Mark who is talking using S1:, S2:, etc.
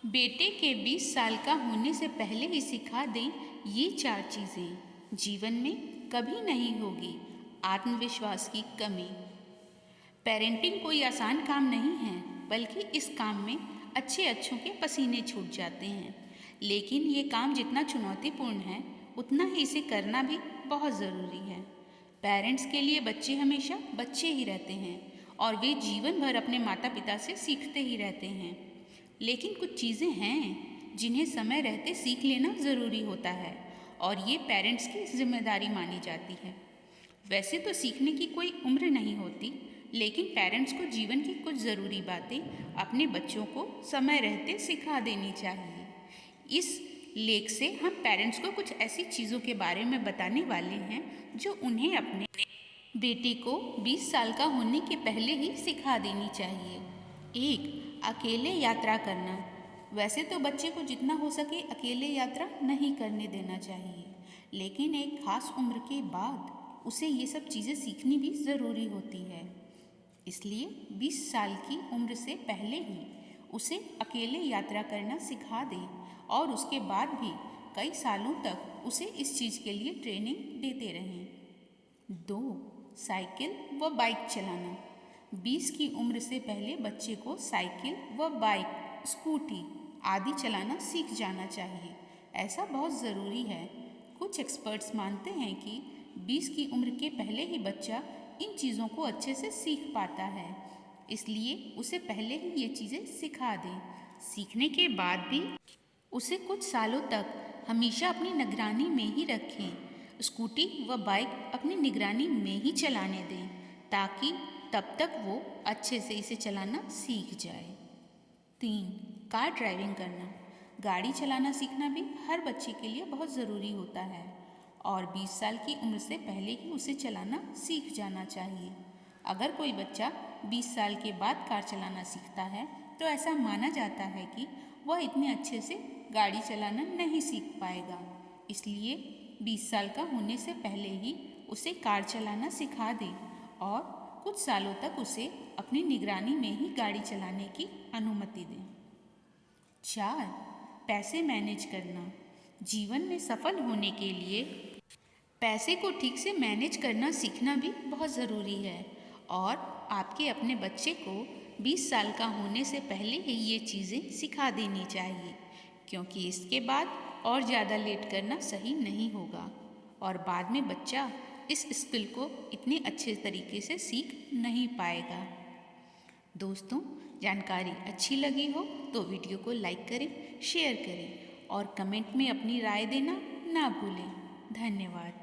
S1: बेटे के 20 साल का होने से पहले ही सिखा दें ये 4 चीज़ें, जीवन में कभी नहीं होगी आत्मविश्वास की कमी। पेरेंटिंग कोई आसान काम नहीं है, बल्कि इस काम में अच्छों के पसीने छूट जाते हैं। लेकिन ये काम जितना चुनौतीपूर्ण है, उतना ही इसे करना भी बहुत ज़रूरी है। पेरेंट्स के लिए बच्चे हमेशा बच्चे ही रहते हैं और वे जीवन भर अपने माता पिता से सीखते ही रहते हैं। लेकिन कुछ चीज़ें हैं जिन्हें समय रहते सीख लेना ज़रूरी होता है और ये पेरेंट्स की जिम्मेदारी मानी जाती है। वैसे तो सीखने की कोई उम्र नहीं होती, लेकिन पेरेंट्स को जीवन की कुछ ज़रूरी बातें अपने बच्चों को समय रहते सिखा देनी चाहिए। इस लेख से हम पेरेंट्स को कुछ ऐसी चीज़ों के बारे में बताने वाले हैं जो उन्हें अपने बेटे को 20 साल का होने के पहले ही सिखा देनी चाहिए। 1. अकेले यात्रा करना। वैसे तो बच्चे को जितना हो सके अकेले यात्रा नहीं करने देना चाहिए, लेकिन एक खास उम्र के बाद उसे ये सब चीज़ें सीखनी भी ज़रूरी होती है। इसलिए 20 साल की उम्र से पहले ही उसे अकेले यात्रा करना सिखा दें और उसके बाद भी कई सालों तक उसे इस चीज़ के लिए ट्रेनिंग देते रहें। 2. साइकिल व बाइक चलाना। 20 की उम्र से पहले बच्चे को साइकिल व बाइक, स्कूटी आदि चलाना सीख जाना चाहिए। ऐसा बहुत ज़रूरी है। कुछ एक्सपर्ट्स मानते हैं कि 20 की उम्र के पहले ही बच्चा इन चीज़ों को अच्छे से सीख पाता है, इसलिए उसे पहले ही ये चीज़ें सिखा दें। सीखने के बाद भी उसे कुछ सालों तक हमेशा अपनी निगरानी में ही रखें। स्कूटी व बाइक अपनी निगरानी में ही चलाने दें, ताकि तब तक वो अच्छे से इसे चलाना सीख जाए। 3. कार ड्राइविंग करना। गाड़ी चलाना सीखना भी हर बच्चे के लिए बहुत ज़रूरी होता है और 20 साल की उम्र से पहले ही उसे चलाना सीख जाना चाहिए। अगर कोई बच्चा 20 साल के बाद कार चलाना सीखता है तो ऐसा माना जाता है कि वह इतने अच्छे से गाड़ी चलाना नहीं सीख पाएगा। इसलिए 20 साल का होने से पहले ही उसे कार चलाना सिखा दें और कुछ सालों तक उसे अपनी निगरानी में ही गाड़ी चलाने की अनुमति दें। 4. पैसे मैनेज करना। जीवन में सफल होने के लिए पैसे को ठीक से मैनेज करना सीखना भी बहुत ज़रूरी है और आपके अपने बच्चे को 20 साल का होने से पहले ही ये चीज़ें सिखा देनी चाहिए, क्योंकि इसके बाद और ज़्यादा लेट करना सही नहीं होगा और बाद में बच्चा इस स्किल को इतने अच्छे तरीके से सीख नहीं पाएगा। दोस्तों, जानकारी अच्छी लगी हो तो वीडियो को लाइक करें, शेयर करें और कमेंट में अपनी राय देना ना भूलें। धन्यवाद।